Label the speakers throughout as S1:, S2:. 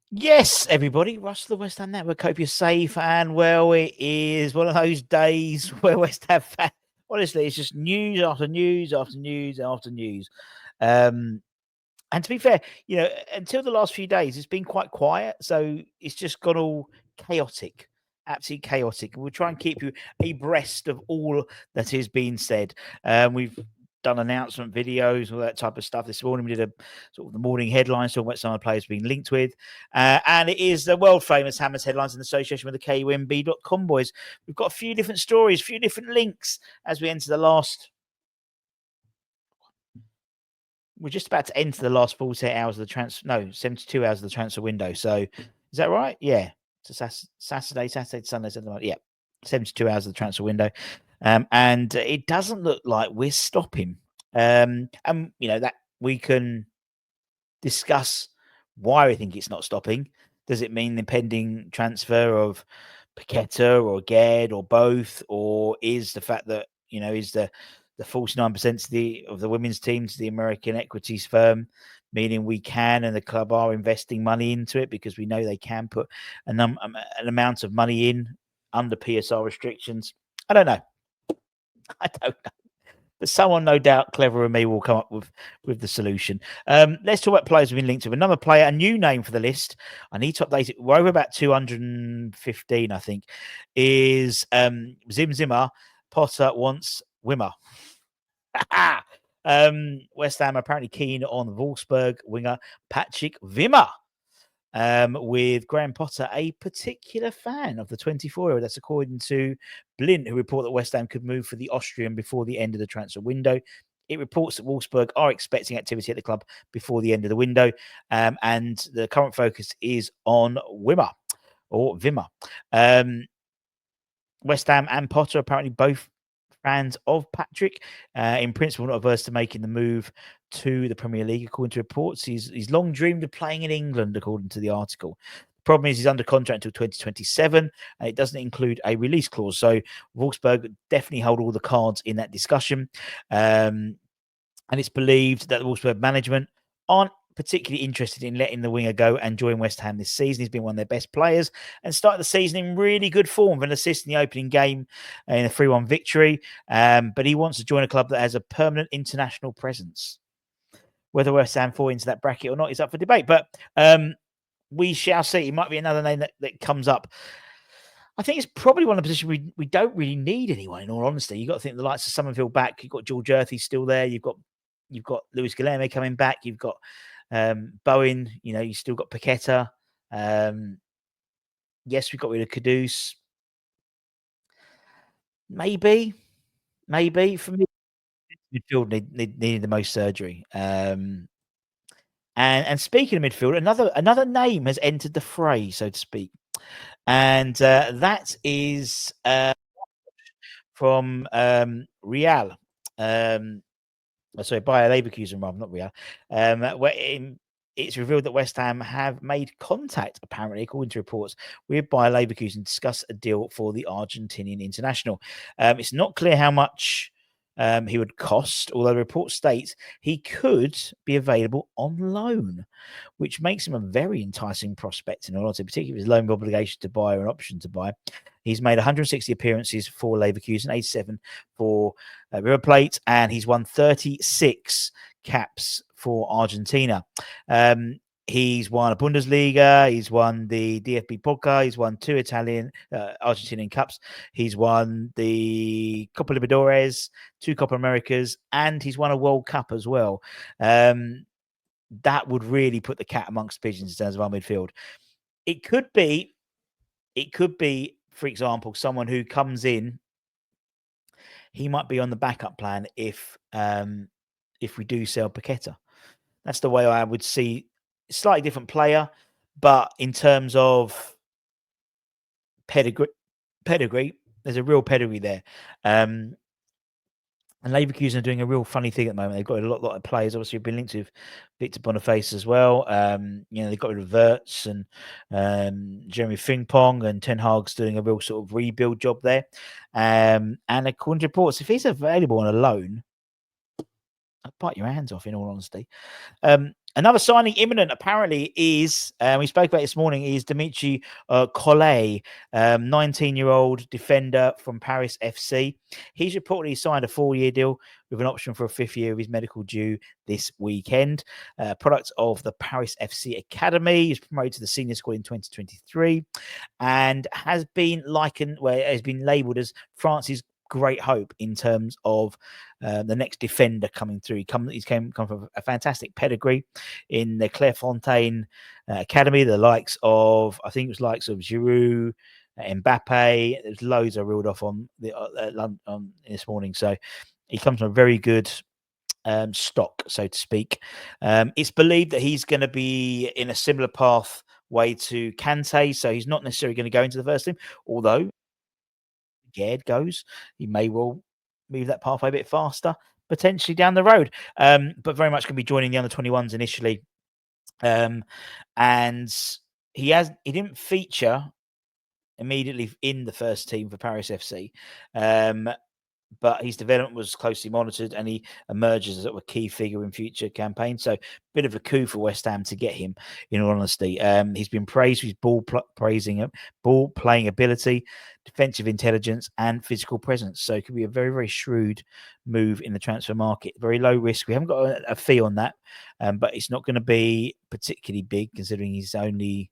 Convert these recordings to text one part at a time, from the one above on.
S1: Yes, everybody, Russell, the West Ham Network. Hope you're safe and well. It is one of those days where West Ham fans, honestly, it's just news after news after news after news. And to be fair, until the last few days, it's been quite quiet. So it's just gone all chaotic, absolutely chaotic. We'll try and keep you abreast of all that is being said. We've done announcement videos, all that type of stuff. This morning we did a sort of the morning headlines talking about some of the players being linked with. And it is the world famous Hammers headlines in association with the KUMB.com boys. We've got a few different stories, a few different links as we enter the last. We're just about to enter the last 48 hours of the transfer. No, 72 hours of the transfer window. So is that right? Yeah. So Saturday to Sunday, something like that. Yeah. 72 hours of the transfer window. And it doesn't look like we're stopping. And, that we can discuss why we think it's not stopping. Does it mean the pending transfer of Paqueta or Ged or both? Or is the fact that, is the 49% of the women's team to the American equities firm, meaning we can and the club are investing money into it because we know they can put an amount of money in under PSR restrictions? I don't know. I don't know. But someone, no doubt, cleverer than me, will come up with the solution. Let's talk about players we've been linked to. Another player, a new name for the list. I need to update it. We're over about 215, I think. Is Zimmer. Potter wants Wimmer. West Ham apparently keen on Wolfsburg winger Patrick Wimmer. With Graham Potter, a particular fan of the 24-year-old. That's according to Blint, who report that West Ham could move for the Austrian before the end of the transfer window. It reports that Wolfsburg are expecting activity at the club before the end of the window, and the current focus is on Wimmer. West Ham and Potter apparently both fans of Patrick. In principle, not averse to making the move to the Premier League, according to reports. He's long dreamed of playing in England, according to the article. The problem is he's under contract until 2027, and it doesn't include a release clause. So Wolfsburg definitely hold all the cards in that discussion. And it's believed that the Wolfsburg management aren't particularly interested in letting the winger go and join West Ham this season. He's been one of their best players and started the season in really good form with an assist in the opening game in a 3-1 victory. But he wants to join a club that has a permanent international presence. Whether West Ham fall into that bracket or not is up for debate. But we shall see. It might be another name that comes up. I think it's probably one of the positions we don't really need anyone, in all honesty. You've got to think the likes of Somerville back. You've got George Earthy still there. You've got Luis Guilherme coming back. You've got Bowen. You still got Paqueta. Yes, we got rid of Kodau. Maybe for me, midfield needed the most surgery. And speaking of midfield, another name has entered the fray, so to speak, and that is from Real. Sorry, Bayer Leverkusen, not Real. It's revealed that West Ham have made contact, apparently, according to reports, with Bayer Leverkusen to discuss a deal for the Argentinian international. It's not clear how much he would cost, although the report states he could be available on loan, which makes him a very enticing prospect in all honesty, particularly with his loan obligation to buy or an option to buy. He's made 160 appearances for Leverkusen, 87 for River Plate, and he's won 36 caps for Argentina. He's won a Bundesliga. He's won the DFB Pokal. He's won 2 Argentinian Cups. He's won the Copa Libertadores, 2 Copa Americas, and he's won a World Cup as well. That would really put the cat amongst pigeons in terms of our midfield. It could be, for example, someone who comes in. He might be on the backup plan if we do sell Paqueta. That's the way I would see. Slightly different player, but in terms of pedigree, there's a real pedigree there. And Leverkusen are doing a real funny thing at the moment. They've got a lot of players, obviously, have been linked with Victor Boniface as well. They've got rid of Wirtz and Jeremy Frimpong, and Ten Hag's doing a real sort of rebuild job there. And according to reports, if he's available on a loan, I'd bite your hands off, in all honesty. Another signing imminent, apparently, is, we spoke about it this morning, is 𝗛𝗔𝗠𝗠𝗘𝗦, 19-year-old defender from Paris FC. He's reportedly signed a 4-year deal with an option for a 5th year of his medical due this weekend. Product of the Paris FC Academy. He's promoted to the senior squad in 2023 and has been has been labelled as France's great hope in terms of the next defender coming through. He's come from a fantastic pedigree in the Clairefontaine Academy. The likes of, I think it was likes of Giroud, Mbappe. There's loads I reeled off on this morning. So he comes from a very good stock, so to speak. It's believed that he's going to be in a similar pathway to Kante, so he's not necessarily going to go into the first team, although Gerd goes, he may well move that pathway a bit faster, potentially down the road. But very much going to be joining the under-21s initially. And he didn't feature immediately in the first team for Paris FC. But his development was closely monitored and he emerges as a key figure in future campaigns. So, bit of a coup for West Ham to get him, in all honesty. He's been praised for his ball playing ability, defensive intelligence, and physical presence. So, it could be a very, very shrewd move in the transfer market. Very low risk. We haven't got a fee on that, but it's not going to be particularly big considering he's only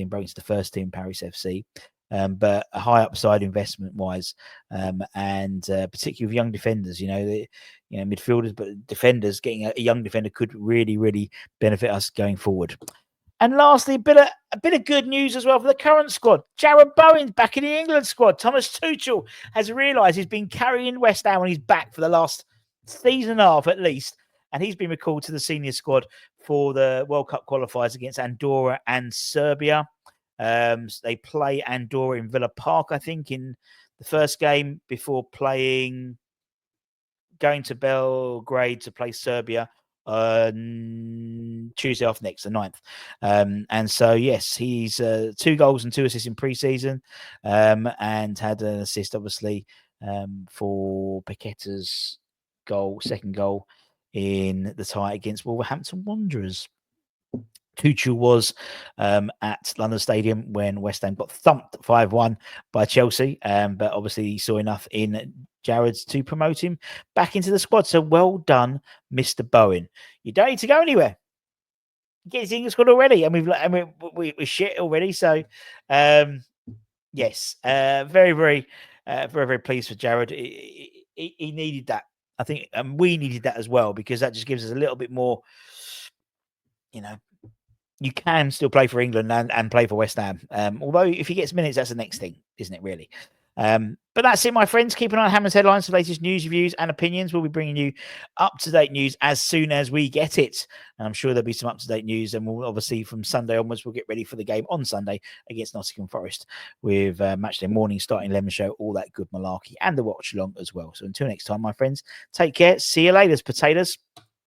S1: broken to the first team, Paris FC. But a high upside investment wise, and particularly with young defenders, midfielders, but defenders, getting a young defender could really, really benefit us going forward. And lastly, a bit of good news as well for the current squad. Jarrod Bowen's back in the England squad. Thomas Tuchel has realised he's been carrying West Ham on his back for the last season and a half at least, and he's been recalled to the senior squad for the World Cup qualifiers against Andorra and Serbia. They play Andorra in Villa Park, I think, in the first game before going to Belgrade to play Serbia Tuesday off next, the 9th. And so, yes, he's 2 goals and 2 assists in pre-season, and had an assist, obviously, for Paqueta's second goal in the tie against Wolverhampton Wanderers. Tuchel was at London Stadium when West Ham got thumped 5-1 by Chelsea, but obviously he saw enough in Jarrod's to promote him back into the squad. So well done, Mr. Bowen. You don't need to go anywhere. Get his English squad already, and we're shit already. So yes, very, very, very, very pleased for Jarrod. He needed that, I think, and we needed that as well, because that just gives us a little bit more, you can still play for England and play for West Ham. Although if he gets minutes, that's the next thing, isn't it, really? But that's it, my friends. Keep an eye on Hammond's Headlines for the latest news, reviews, and opinions. We'll be bringing you up-to-date news as soon as we get it. And I'm sure there'll be some up-to-date news. And we'll obviously, from Sunday onwards, we'll get ready for the game on Sunday against Nottingham Forest with Matchday Morning, Starting 11 show, all that good malarkey, and the watch along as well. So until next time, my friends, take care. See you later, potatoes.